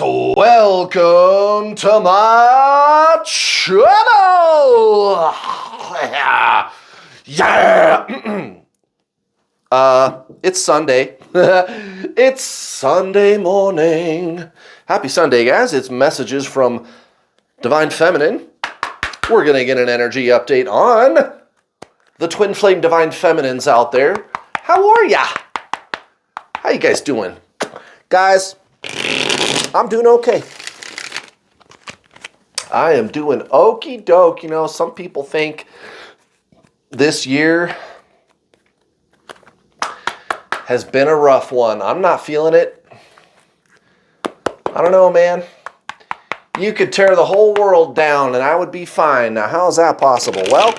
Welcome to my channel. Yeah. It's Sunday. It's Sunday morning. Happy Sunday, guys. It's messages from Divine Feminine. We're going to get an energy update on the twin flame Divine Feminines out there. How are ya? How you guys doing? Guys, I'm doing okay. I am doing okie doke. You know, some people think this year has been a rough one. I'm not feeling it. I don't know, man. You could tear the whole world down and I would be fine. Now, how is that possible? Well,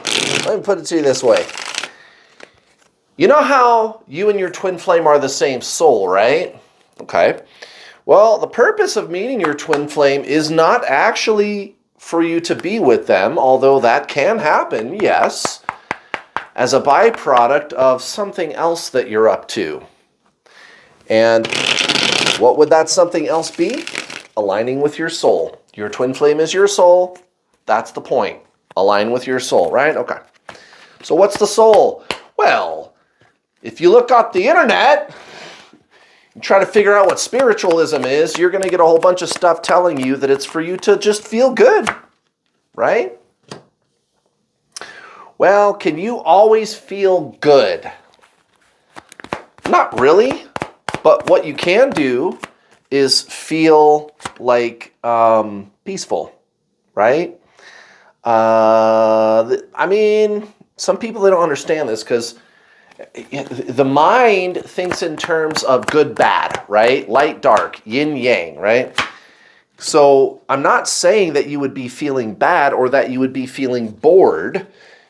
let me put it to you this way. You know how you and your twin flame are the same soul, right? Okay. Well, the purpose of meeting your twin flame is not actually for you to be with them, although that can happen, yes, as a byproduct of something else that you're up to. And what would that something else be? Aligning with your soul. Your twin flame is your soul. That's the point. Align with your soul, right? Okay. So what's the soul? Well, if you look up the internet, try to figure out what spiritualism is, you're going to get a whole bunch of stuff telling you that it's for you to just feel good, right? Well, can you always feel good? Not really, but what you can do is feel like peaceful, right? I mean, some people, they don't understand this because the mind thinks in terms of good, bad, right? Light, dark, yin, yang, right? So I'm not saying that you would be feeling bad or that you would be feeling bored,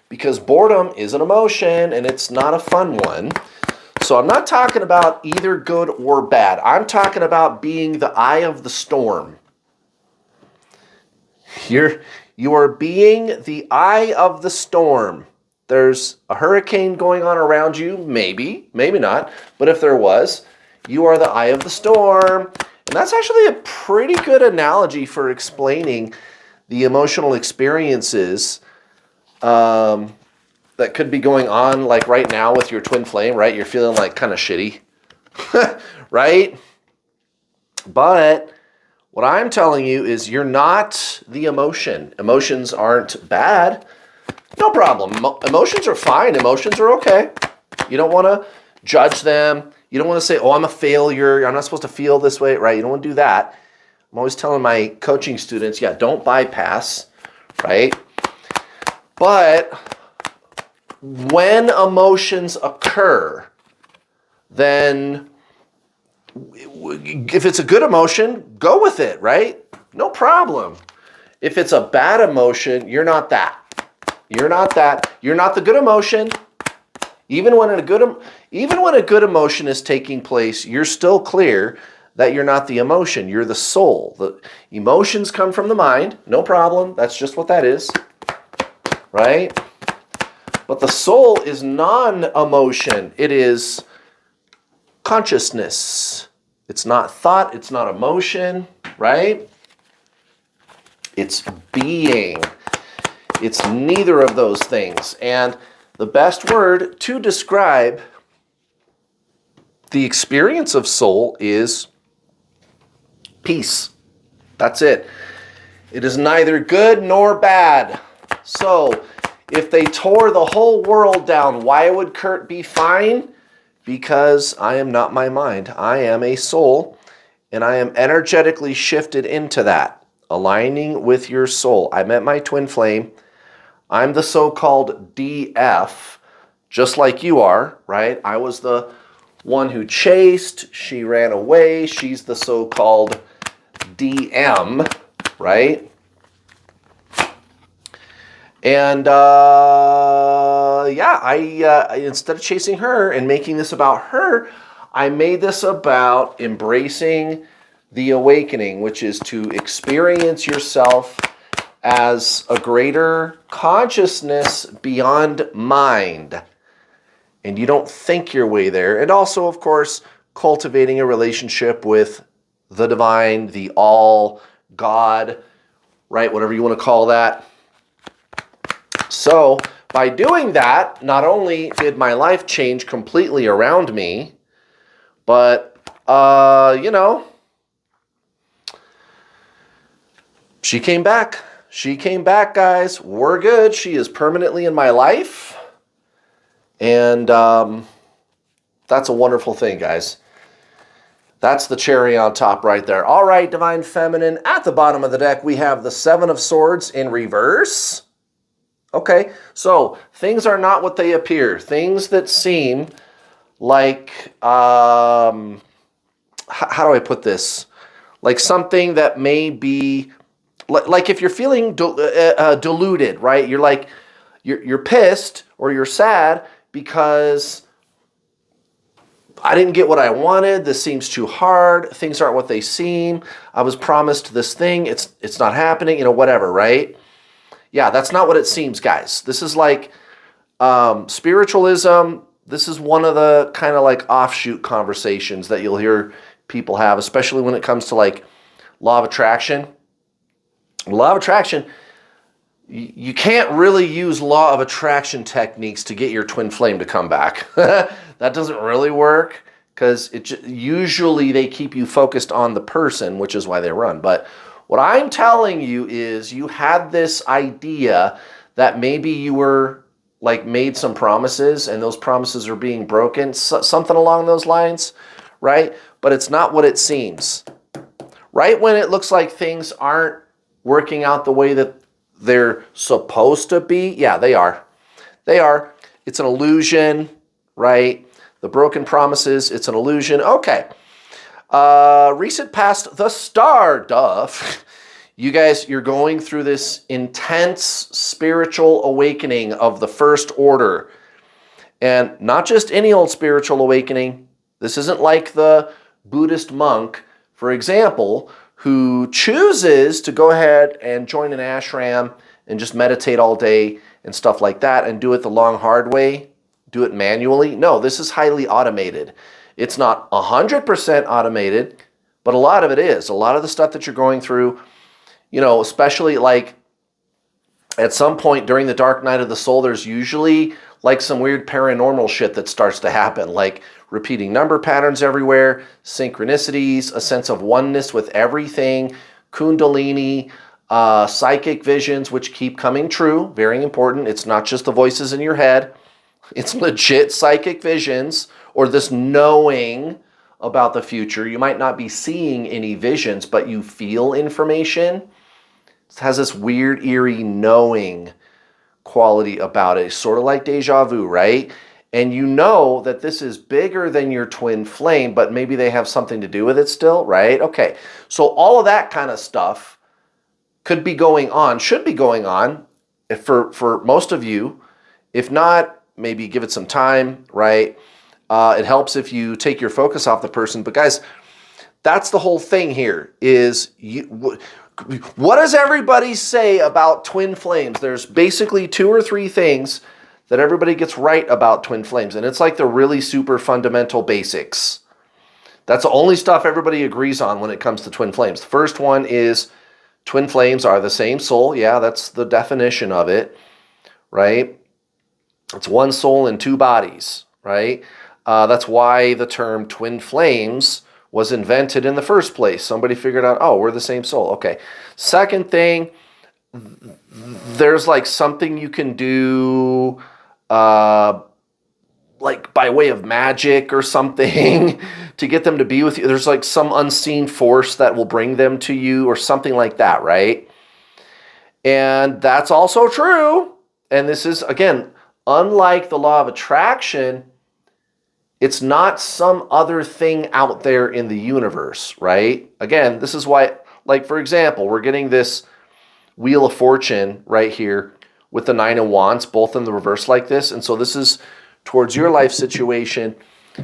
because boredom is an emotion and it's not a fun one. So I'm not talking about either good or bad. I'm talking about being the eye of the storm. You are being the eye of the storm. There's a hurricane going on around you, maybe, maybe not. But if there was, you are the eye of the storm. And that's actually a pretty good analogy for explaining the emotional experiences that could be going on, like right now with your twin flame, right? You're feeling like kind of shitty, right? But what I'm telling you is you're not the emotion. Emotions aren't bad. No problem. Emotions are fine. Emotions are okay. You don't want to judge them. You don't want to say, oh, I'm a failure. I'm not supposed to feel this way, right? You don't want to do that. I'm always telling my coaching students, yeah, don't bypass, right? But when emotions occur, then if it's a good emotion, go with it, right? No problem. If it's a bad emotion, you're not that. You're not that. You're not the good emotion. Even when a good emotion is taking place, you're still clear that you're not the emotion. You're the soul. The emotions come from the mind. No problem. That's just what that is. Right? But the soul is non-emotion. It is consciousness. It's not thought. It's not emotion. Right? It's being. It's neither of those things. And the best word to describe the experience of soul is peace. That's it. It is neither good nor bad. So, if they tore the whole world down, why would Kurt be fine? Because I am not my mind. I am a soul, and I am energetically shifted into that, aligning with your soul. I met my twin flame. I'm the so-called DF, just like you are, right? I was the one who chased. She ran away. She's the so-called DM, right? And I instead of chasing her and making this about her, I made this about embracing the awakening, which is to experience yourself as a greater consciousness beyond mind. And you don't think your way there. And also, of course, cultivating a relationship with the divine, the all, God, right? Whatever you want to call that. So by doing that, not only did my life change completely around me, but, you know, she came back. She came back, guys. We're good. She is permanently in my life. And that's a wonderful thing, guys. That's the cherry on top right there. All right, Divine Feminine. At the bottom of the deck, we have the Seven of Swords in reverse. Okay, so things are not what they appear. Things that seem like, how do I put this? Like something that may be, like if you're feeling deluded, right? You're like, you're pissed or you're sad because I didn't get what I wanted. This seems too hard. Things aren't what they seem. I was promised this thing. It's not happening, you know, whatever, right? Yeah, that's not what it seems, guys. This is like spiritualism. This is one of the kind of like offshoot conversations that you'll hear people have, especially when it comes to like law of attraction. Law of attraction, you can't really use law of attraction techniques to get your twin flame to come back. That doesn't really work because usually they keep you focused on the person, which is why they run. But what I'm telling you is you had this idea that maybe you were like made some promises and those promises are being broken, something along those lines, right? But it's not what it seems. Right when it looks like things aren't working out the way that they're supposed to be, yeah, they are. They are. It's an illusion, right? The broken promises, it's an illusion. Okay. Recent past, the star, duff. You guys, you're going through this intense spiritual awakening of the first order. And not just any old spiritual awakening. This isn't like the Buddhist monk, for example, who chooses to go ahead and join an ashram and just meditate all day and stuff like that and do it the long, hard way, do it manually. No, this is highly automated. It's not 100% automated, but a lot of it is. A lot of the stuff that you're going through, you know, especially like at some point during the dark night of the soul, there's usually like some weird paranormal shit that starts to happen, like repeating number patterns everywhere, synchronicities, a sense of oneness with everything, kundalini, psychic visions, which keep coming true. Very important. It's not just the voices in your head. It's legit psychic visions or this knowing about the future. You might not be seeing any visions, but you feel information. It has this weird, eerie knowing quality about it. It's sort of like deja vu, right? And you know that this is bigger than your twin flame, but maybe they have something to do with it still, right? Okay, so all of that kind of stuff could be going on, should be going on for most of you. If not, maybe give it some time, right? It helps if you take your focus off the person. But guys, that's the whole thing here is what does everybody say about twin flames? There's basically 2 or 3 things that everybody gets right about twin flames. And it's like the really super fundamental basics. That's the only stuff everybody agrees on when it comes to twin flames. The first one is twin flames are the same soul. Yeah, that's the definition of it, right? It's one soul in 2 bodies, right? That's why the term twin flames was invented in the first place. Somebody figured out, oh, we're the same soul. Okay. Second thing, there's like something you can do like by way of magic or something to get them to be with you. There's like some unseen force that will bring them to you or something like that, right? And that's also true. And this is, again, unlike the law of attraction, it's not some other thing out there in the universe, right? Again, this is why, like, for example, we're getting this Wheel of Fortune right here with the 9 of Wands, both in the reverse like this. And so this is towards your life situation.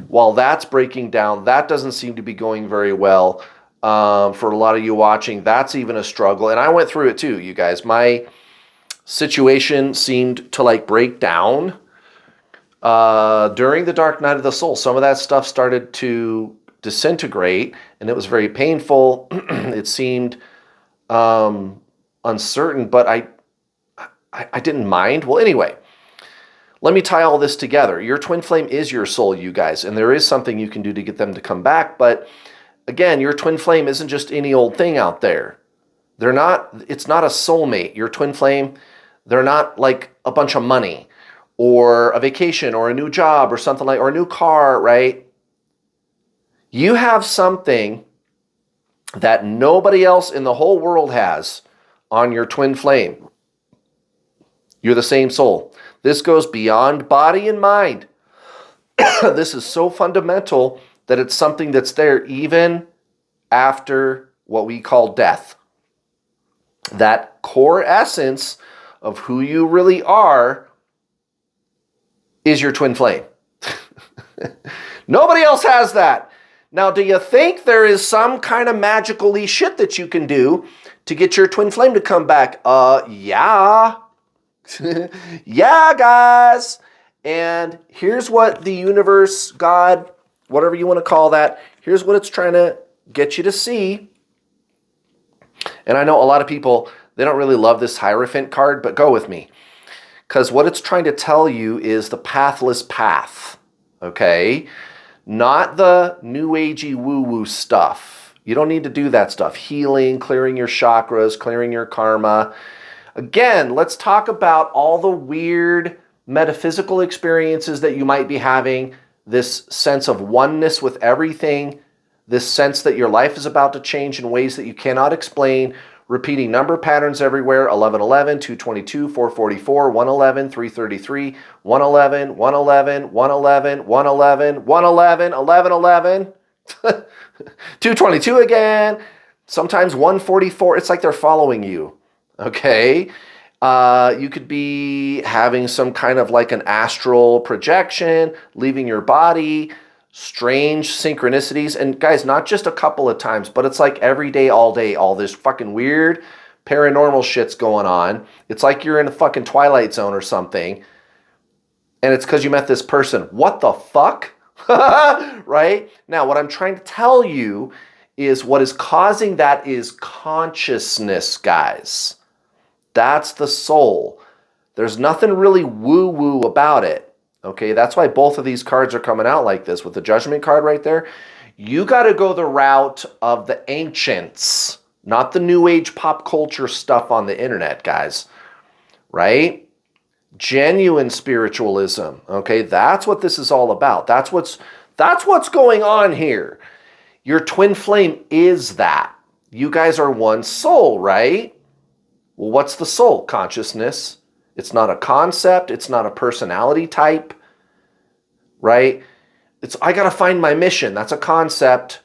While that's breaking down, that doesn't seem to be going very well. For a lot of you watching, that's even a struggle. And I went through it too, you guys. My situation seemed to like break down during the dark night of the soul. Some of that stuff started to disintegrate, and it was very painful. It seemed uncertain, but I didn't mind. Well, anyway, let me tie all this together. Your twin flame is your soul, you guys, and there is something you can do to get them to come back. But again, your twin flame isn't just any old thing out there. It's not a soulmate. Your twin flame, they're not like a bunch of money or a vacation or a new job or something like, or a new car, right? You have something that nobody else in the whole world has on your twin flame. You're the same soul. This goes beyond body and mind. This is so fundamental that it's something that's there even after what we call death. That core essence of who you really are is your twin flame. Nobody else has that. Now, do you think there is some kind of magical-y shit that you can do to get your twin flame to come back? Yeah. Yeah, guys. And here's what the universe, God, whatever you want to call that, here's what it's trying to get you to see. And I know a lot of people, they don't really love this Hierophant card, but go with me. Because what it's trying to tell you is the pathless path, okay? Not the new agey woo-woo stuff. You don't need to do that stuff. Healing, clearing your chakras, clearing your karma. Again, let's talk about all the weird metaphysical experiences that you might be having, this sense of oneness with everything, this sense that your life is about to change in ways that you cannot explain, repeating number patterns everywhere, 1111, 222, 444, 111, 333, 111, 111, 111, 111, 111, 1111, 222 again, sometimes 144. It's like they're following you, okay? You could be having some kind of like an astral projection, leaving your body, strange synchronicities. And guys, not just a couple of times, but it's like every day, all day, all this fucking weird paranormal shit's going on. It's like you're in a fucking Twilight Zone or something. And it's because you met this person. What the fuck? Right? Now, what I'm trying to tell you is what is causing that is consciousness, guys. That's the soul. There's nothing really woo-woo about it. Okay, that's why both of these cards are coming out like this with the Judgment card right there. You got to go the route of the ancients, not the new age pop culture stuff on the internet, guys. Right? Genuine spiritualism. Okay, that's what this is all about. That's what's going on here. Your twin flame is that. You guys are one soul, right? Well, what's the soul? Consciousness. It's not a concept. It's not a personality type, right? I got to find my mission. That's a concept.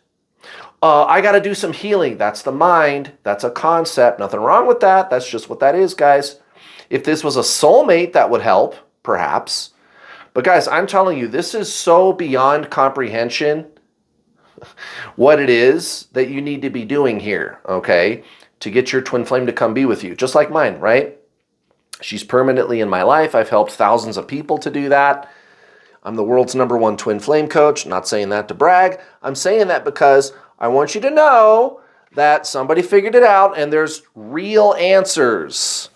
I got to do some healing. That's the mind. That's a concept. Nothing wrong with that. That's just what that is, guys. If this was a soulmate, that would help, perhaps. But guys, I'm telling you, this is so beyond comprehension what it is that you need to be doing here, okay, to get your twin flame to come be with you, just like mine, right? She's permanently in my life. I've helped thousands of people to do that. I'm the world's #1 twin flame coach. Not saying that to brag. I'm saying that because I want you to know that somebody figured it out and there's real answers.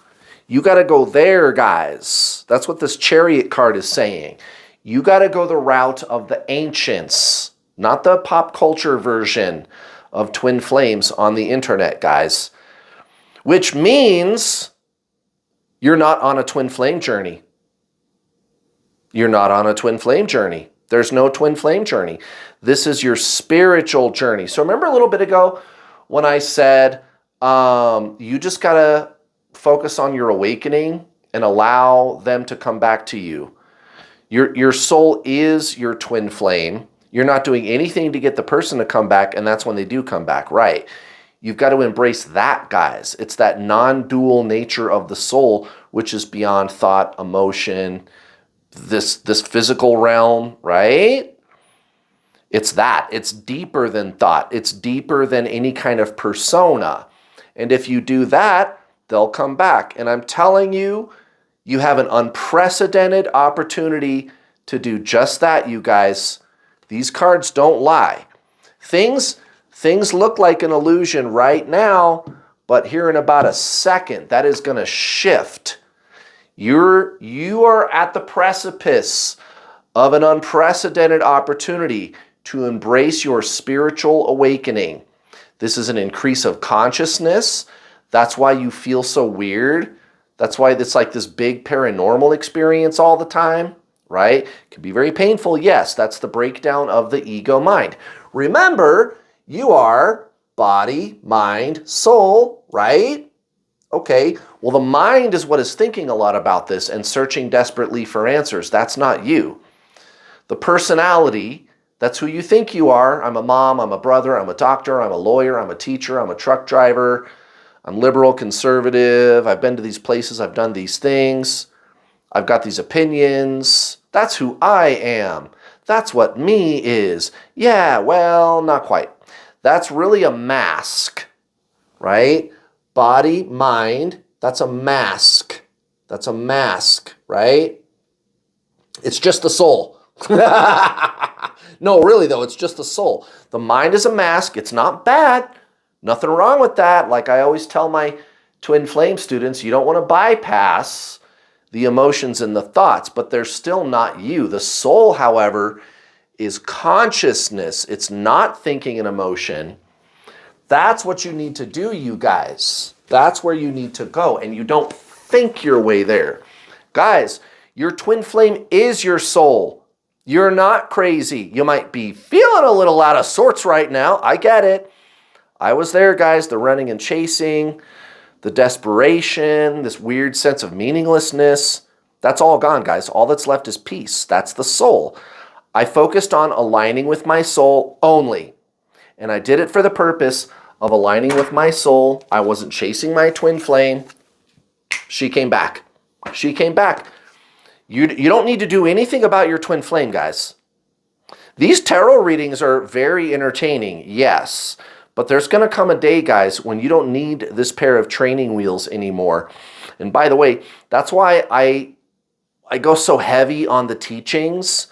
You got to go there, guys. That's what this Chariot card is saying. You got to go the route of the ancients, not the pop culture version of twin flames on the internet, guys. Which means you're not on a twin flame journey. You're not on a twin flame journey. There's no twin flame journey. This is your spiritual journey. So remember a little bit ago when I said you just got to focus on your awakening and allow them to come back to you. Your soul is your twin flame. You're not doing anything to get the person to come back, and that's when they do come back, right? You've got to embrace that, guys. It's that non-dual nature of the soul, which is beyond thought, emotion, this physical realm, right? It's that. It's deeper than thought. It's deeper than any kind of persona. And if you do that, they'll come back. And I'm telling you, you have an unprecedented opportunity to do just that, you guys. These cards don't lie. Things look like an illusion right now, but here in about a second, that is going to shift. You are at the precipice of an unprecedented opportunity to embrace your spiritual awakening. This is an increase of consciousness. That's why you feel so weird. That's why it's like this big paranormal experience all the time, right? It can be very painful. Yes, that's the breakdown of the ego mind. Remember, you are body, mind, soul, right? Okay, well, the mind is what is thinking a lot about this and searching desperately for answers. That's not you. The personality, that's who you think you are. I'm a mom, I'm a brother, I'm a doctor, I'm a lawyer, I'm a teacher, I'm a truck driver, I'm liberal, conservative, I've been to these places, I've done these things, I've got these opinions. That's who I am. That's what me is. Yeah, well, not quite. That's really a mask, right? Body, mind, that's a mask. That's a mask, right? It's just the soul. No, really though, it's just the soul. The mind is a mask. It's not bad. Nothing wrong with that. Like I always tell my twin flame students, you don't want to bypass the emotions and the thoughts, but they're still not you. The soul, however, is consciousness. It's not thinking and emotion. That's what you need to do, you guys. That's where you need to go, and you don't think your way there. Guys, your twin flame is your soul. You're not crazy. You might be feeling a little out of sorts right now. I get it. I was there, guys. The running and chasing, the desperation, this weird sense of meaninglessness. That's all gone, guys. All that's left is peace. That's the soul. I focused on aligning with my soul only. And I did it for the purpose of aligning with my soul. I wasn't chasing my twin flame. She came back. She came back. You don't need to do anything about your twin flame, guys. These tarot readings are very entertaining, yes. But there's going to come a day, guys, when you don't need this pair of training wheels anymore. And by the way, that's why I go so heavy on the teachings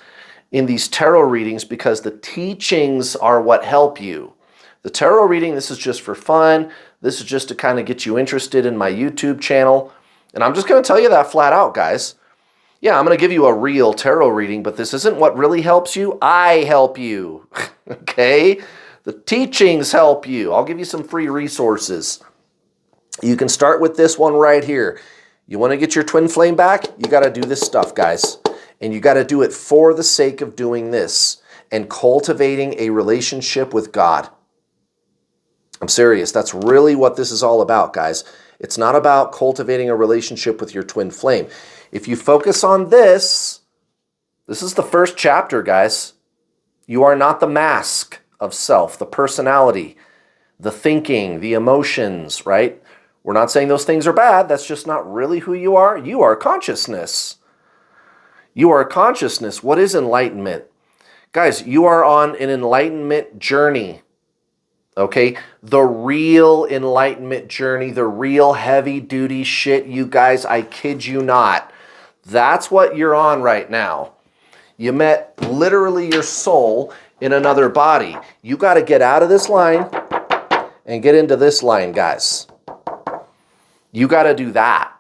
in these tarot readings, because the teachings are what help you. The tarot reading, this is just for fun. This is just to kind of get you interested in my YouTube channel. And I'm just going to tell you that flat out, guys. Yeah, I'm going to give you a real tarot reading, but this isn't what really helps you. I help you, okay? The teachings help you. I'll give you some free resources. You can start with this one right here. You want to get your twin flame back? You got to do this stuff, guys. And you got to do it for the sake of doing this and cultivating a relationship with God. I'm serious. That's really what this is all about, guys. It's not about cultivating a relationship with your twin flame. If you focus on this, this is the first chapter, guys. You are not the mask of self, the personality, the thinking, the emotions, right? We're not saying those things are bad. That's just not really who you are. You are consciousness. You are consciousness. What is enlightenment? Guys, you are on an enlightenment journey. Okay? The real enlightenment journey, the real heavy-duty shit, you guys, I kid you not. That's what you're on right now. You met literally your soul in another body. You got to get out of this line and get into this line, guys. You got to do that.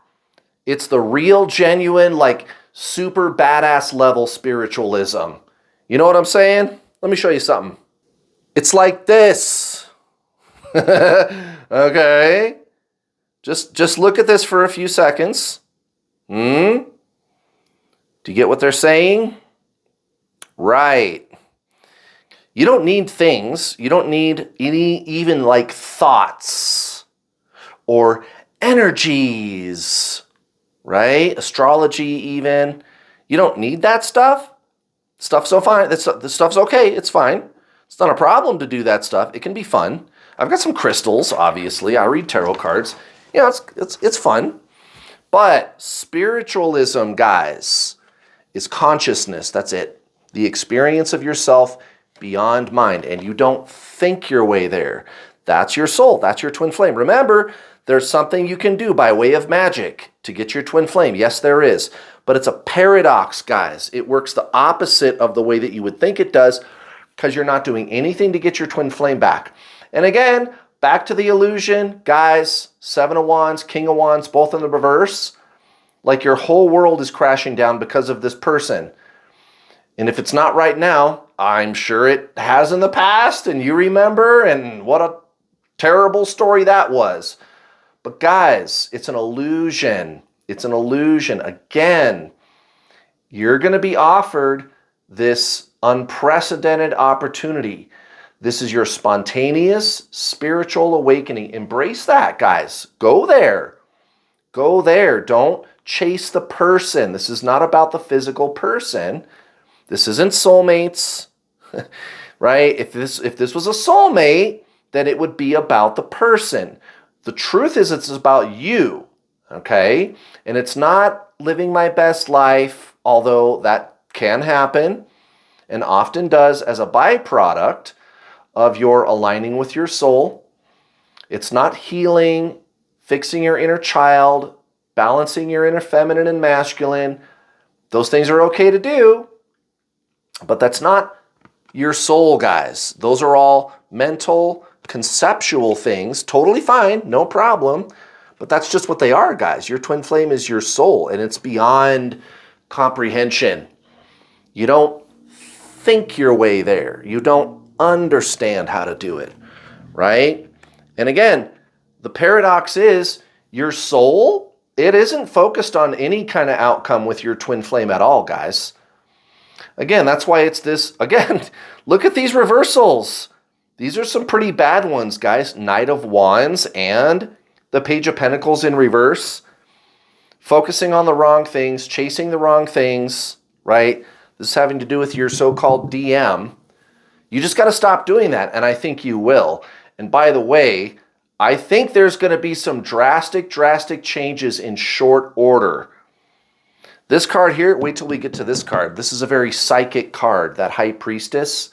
It's the real, genuine, like super badass level spiritualism. You know what I'm saying? Let me show you something. It's like this. Okay. Just look at this for a few seconds. Do you get what they're saying? Right. You don't need things. You don't need any even like thoughts or energies, right? Astrology even. You don't need that stuff. Stuff's so fine. This stuff's okay. It's fine. It's not a problem to do that stuff. It can be fun. I've got some crystals, obviously. I read tarot cards. You know, it's fun. But spiritualism, guys, is consciousness. That's it. The experience of yourself beyond mind. And you don't think your way there. That's your soul. That's your twin flame. Remember, there's something you can do by way of magic to get your twin flame. Yes, there is. But it's a paradox, guys. It works the opposite of the way that you would think it does. because you're not doing anything to get your twin flame back. And again, back to the illusion, guys, Seven of Wands, King of Wands, both in the reverse. Like your whole world is crashing down because of this person. And if it's not right now, I'm sure it has in the past, and you remember, and what a terrible story that was. But guys, it's an illusion. It's an illusion. Again, you're going to be offered this unprecedented opportunity. This is your spontaneous spiritual awakening. Embrace that, guys. Go there. Go there. Don't chase the person. This is not about the physical person. This isn't soulmates, right? If this was a soulmate, then it would be about the person. The truth is it's about you, okay? And it's not living my best life, although that can happen and often does as a byproduct of your aligning with your soul. It's not healing, fixing your inner child, balancing your inner feminine and masculine. Those things are okay to do, but that's not your soul, guys. Those are all mental, conceptual things. Totally fine, no problem. But that's just what they are, guys. Your twin flame is your soul, and it's beyond comprehension. You don't think your way there. You don't understand how to do it, right? And again, the paradox is your soul, it isn't focused on any kind of outcome with your twin flame at all, guys. Again, that's why it's this, again, look at these reversals. These are some pretty bad ones, guys. Knight of Wands and the Page of Pentacles in reverse. Focusing on the wrong things, chasing the wrong things, right? This is having to do with your so-called DM. You just got to stop doing that, and I think you will. And by the way, I think there's going to be some drastic changes in short order. This card here, wait till we get to this card. This is a very psychic card, that High Priestess.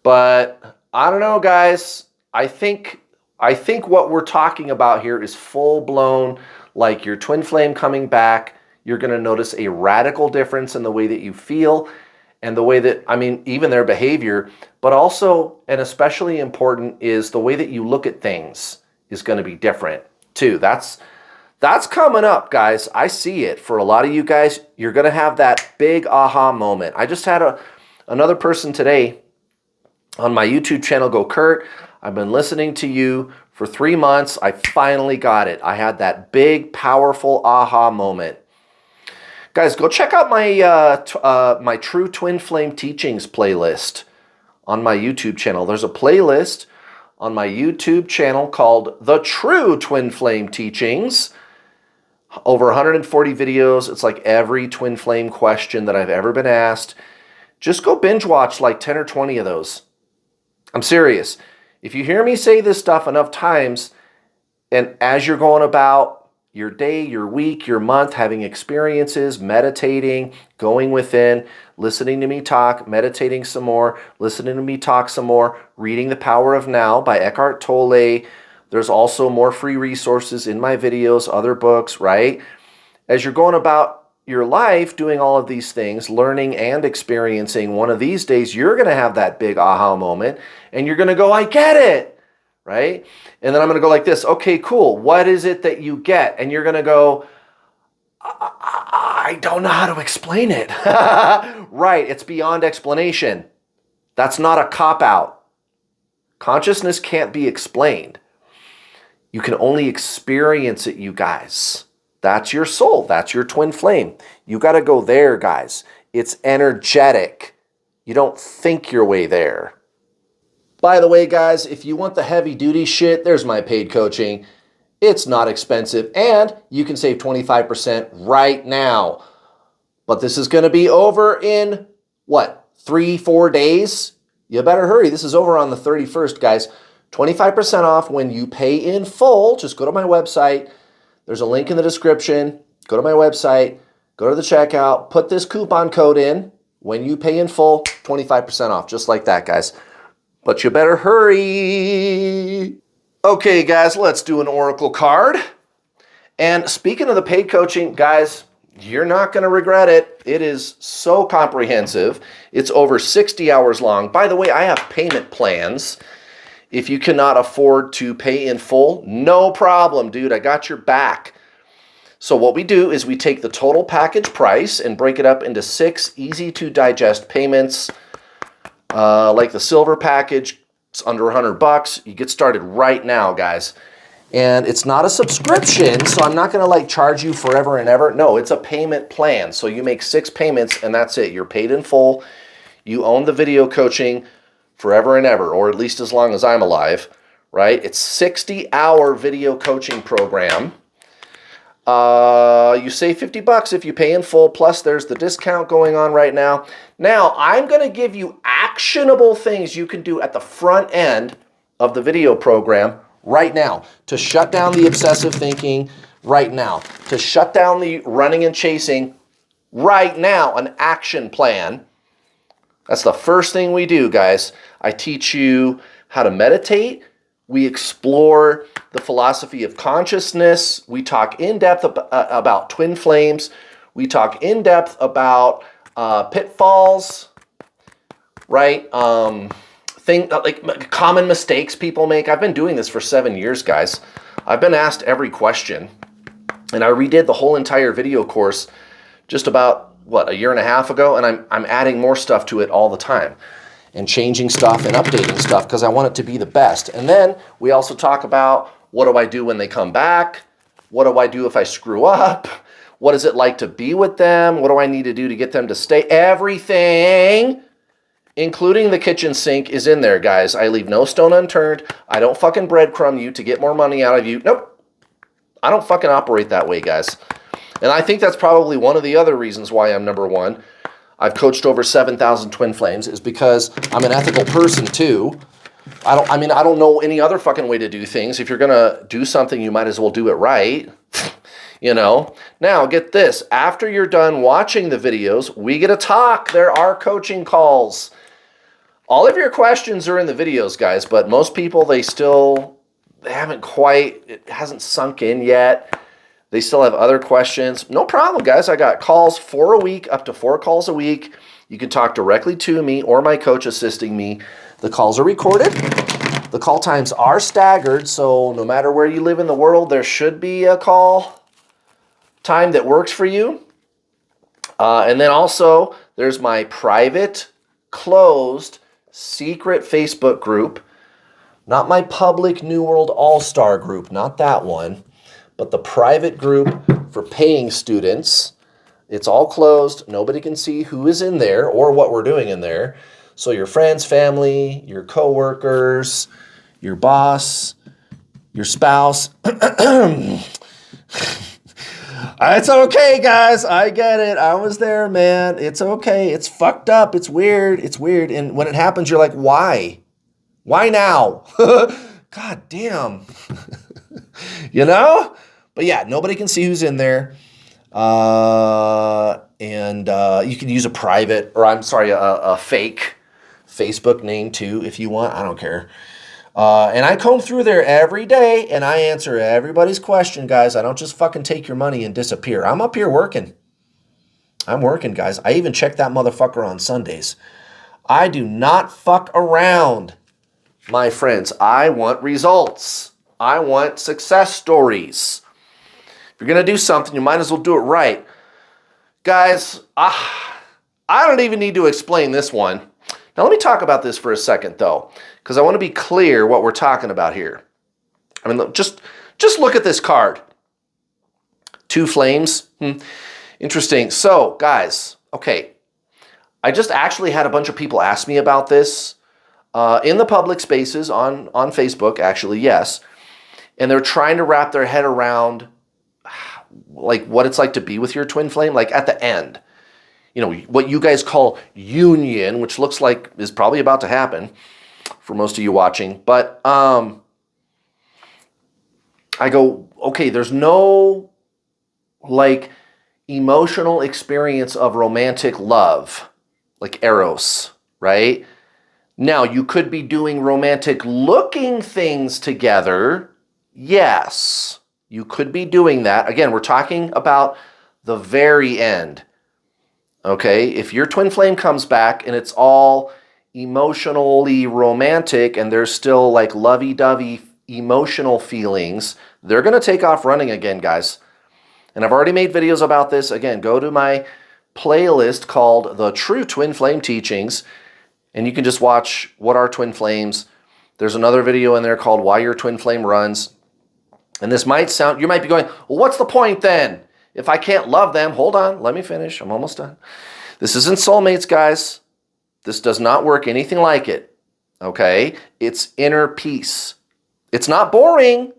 But I don't know, guys. I think what we're talking about here is full-blown, like your twin flame coming back. You're going to notice a radical difference in the way that you feel and the way that, I mean, even their behavior, but also, and especially important, is the way that you look at things is going to be different too. That's coming up, guys. I see it. For a lot of you guys, you're going to have that big aha moment. I just had another person today on my YouTube channel go, Kurt, I've been listening to you for 3 months. I finally got it. I had that big, powerful aha moment. Guys, go check out my my True Twin Flame Teachings playlist on my YouTube channel. There's a playlist on my YouTube channel called The True Twin Flame Teachings. Over 140 videos. It's like every twin flame question that I've ever been asked. Just go binge watch like 10 or 20 of those. I'm serious. If you hear me say this stuff enough times, and as you're going about your day, your week, your month, having experiences, meditating, going within, listening to me talk, meditating some more, listening to me talk some more, reading The Power of Now by Eckhart Tolle. There's also more free resources in my videos, other books, right? As you're going about your life, doing all of these things, learning and experiencing, one of these days, you're going to have that big aha moment, and you're going to go, I get it. Right? And then I'm going to go like this. Okay, cool. What is it that you get? And you're going to go, I don't know how to explain it. Right. It's beyond explanation. That's not a cop-out. Consciousness can't be explained. You can only experience it, you guys. That's your soul. That's your twin flame. You got to go there, guys. It's energetic. You don't think your way there. By the way, guys, if you want the heavy-duty shit, there's my paid coaching. It's not expensive, and you can save 25% right now. But this is going to be over in, what, 3-4 days? You better hurry. This is over on the 31st, guys. 25% off when you pay in full. Just go to my website. There's a link in the description. Go to my website. Go to the checkout. Put this coupon code in. When you pay in full, 25% off. Just like that, guys. But you better hurry. Okay, guys, let's do an oracle card. And speaking of the paid coaching, guys, you're not going to regret it. It is so comprehensive. It's over 60 hours long. By the way, I have payment plans. If you cannot afford to pay in full, no problem, dude. I got your back. So what we do is we take the total package price and break it up into 6 easy-to-digest payments. Like the silver package, it's under $100. You get started right now, guys. And it's not a subscription, so I'm not going to like charge you forever and ever. No, it's a payment plan. So you make 6 payments and that's it. You're paid in full. You own the video coaching forever and ever, or at least as long as I'm alive, right? It's 60-hour video coaching program. You save $50 if you pay in full, plus there's the discount going on right now. Now, I'm going to give you actionable things you can do at the front end of the video program right now to shut down the obsessive thinking right now, to shut down the running and chasing right now, an action plan. That's the first thing we do, guys. I teach you how to meditate. We explore the philosophy of consciousness. We talk in depth about twin flames. We talk in depth about pitfalls, right? Like common mistakes people make. I've been doing this for 7 years, guys. I've been asked every question, and I redid the whole entire video course just about, a year and a half ago, and I'm adding more stuff to it all the time and changing stuff and updating stuff because I want it to be the best. And then we also talk about, what do I do when they come back? What do I do if I screw up? What is it like to be with them? What do I need to do to get them to stay? Everything, including the kitchen sink, is in there, guys. I leave no stone unturned. I don't fucking breadcrumb you to get more money out of you. Nope. I don't fucking operate that way, guys. And I think that's probably one of the other reasons why I'm number one. I've coached over 7,000 twin flames is because I'm an ethical person too. I don't know any other fucking way to do things. If you're going to do something, you might as well do it right. You know? Now, get this. After you're done watching the videos, we get to talk. There are coaching calls. All of your questions are in the videos, guys, but most people, it hasn't sunk in yet. They still have other questions. No problem, guys. I got calls 4 a week, up to 4 calls a week. You can talk directly to me or my coach assisting me. The calls are recorded. The call times are staggered, so no matter where you live in the world, there should be a call time that works for you. And then also, there's my private, closed, secret Facebook group. Not my public New World All-Star group, not that one. But the private group for paying students, it's all closed. Nobody can see who is in there or what we're doing in there. So your friends, family, your coworkers, your boss, your spouse. It's okay, guys. I get it. I was there, man. It's okay. It's fucked up. It's weird. It's weird. And when it happens, you're like, why? Why now? God damn. You know? But yeah, nobody can see who's in there. And you can use a fake Facebook name too if you want. I don't care. And I comb through there every day and I answer everybody's question, guys. I don't just fucking take your money and disappear. I'm up here working. I'm working, guys. I even check that motherfucker on Sundays. I do not fuck around, my friends. I want results. I want success stories. If you're going to do something, you might as well do it right. Guys, I don't even need to explain this one. Now, let me talk about this for a second, though, because I want to be clear what we're talking about here. I mean, just look at this card. 2 flames. Interesting. So, guys, okay. I just actually had a bunch of people ask me about this in the public spaces on Facebook, actually, yes. And they're trying to wrap their head around like what it's like to be with your twin flame, like at the end. You know, what you guys call union, which looks like is probably about to happen for most of you watching. But I go, okay, there's no like emotional experience of romantic love, like Eros, right? Now, you could be doing romantic looking things together. Yes, you could be doing that. Again, we're talking about the very end. Okay, if your twin flame comes back and it's all emotionally romantic and there's still like lovey-dovey emotional feelings, they're going to take off running again, guys. And I've already made videos about this. Again, go to my playlist called The True Twin Flame Teachings, and you can just watch what are twin flames. There's another video in there called Why Your Twin Flame Runs. And this might sound, you might be going, well, what's the point then? If I can't love them, hold on, let me finish. I'm almost done. This isn't soulmates, guys. This does not work anything like it, okay? It's inner peace. It's not boring.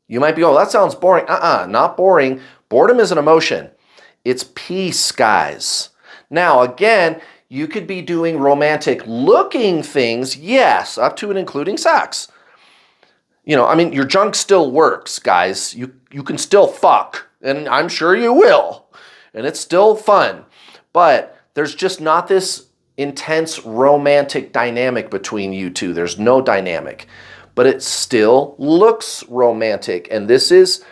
You might be going, that sounds boring. Not boring. Boredom is an emotion. It's peace, guys. Now, again, you could be doing romantic looking things, yes, up to and including sex. You know, I mean, your junk still works, guys. You can still fuck, and I'm sure you will, and it's still fun. But there's just not this intense romantic dynamic between you two. There's no dynamic, but it still looks romantic, and this is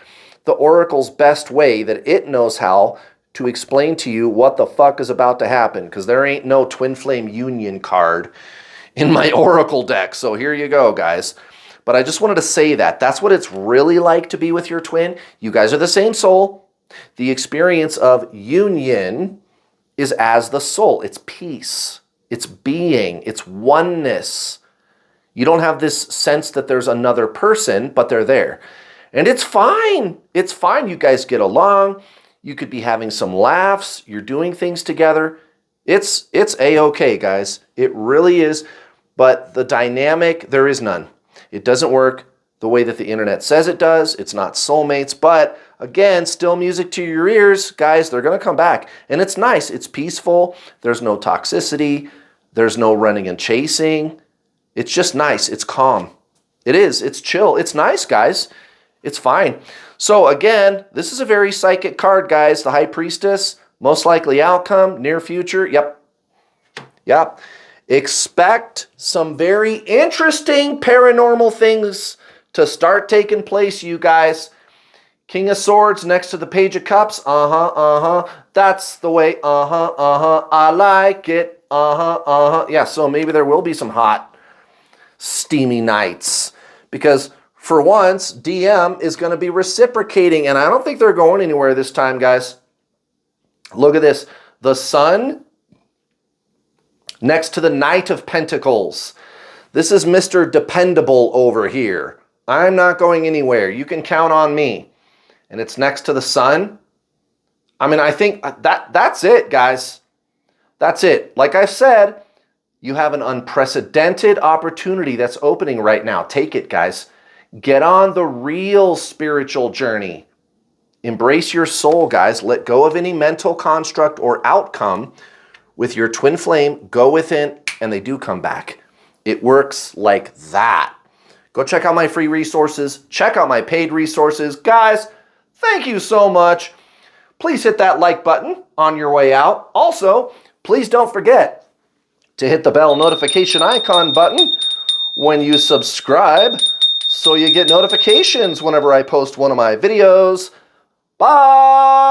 the Oracle's best way that it knows how to explain to you what the fuck is about to happen, because there ain't no twin flame union card in my Oracle deck. So here you go, guys. But I just wanted to say that. That's what it's really like to be with your twin. You guys are the same soul. The experience of union is as the soul. It's peace. It's being. It's oneness. You don't have this sense that there's another person, but they're there. And it's fine. It's fine. You guys get along. You could be having some laughs. You're doing things together. It's A-okay, guys. It really is. But the dynamic, there is none. It doesn't work the way that the internet says it does. It's not soulmates, but again, still music to your ears. Guys, they're going to come back. And it's nice. It's peaceful. There's no toxicity. There's no running and chasing. It's just nice. It's calm. It is. It's chill. It's nice, guys. It's fine. So again, this is a very psychic card, guys. The High Priestess, most likely outcome, near future. Yep. Expect some very interesting paranormal things to start taking place, you guys. King of Swords next to the Page of Cups. That's the way. I like it. Yeah, so maybe there will be some hot, steamy nights. Because for once, DM is going to be reciprocating. And I don't think they're going anywhere this time, guys. Look at this. The Sun next to the Knight of Pentacles. This is Mr. Dependable over here. I'm not going anywhere. You can count on me. And it's next to the Sun. I mean, I think that's it, guys. That's it. Like I said, you have an unprecedented opportunity that's opening right now. Take it, guys. Get on the real spiritual journey. Embrace your soul, guys. Let go of any mental construct or outcome. With your twin flame, go within, and they do come back. It works like that. Go check out my free resources. Check out my paid resources. Guys, thank you so much. Please hit that like button on your way out. Also, please don't forget to hit the bell notification icon button when you subscribe so you get notifications whenever I post one of my videos. Bye!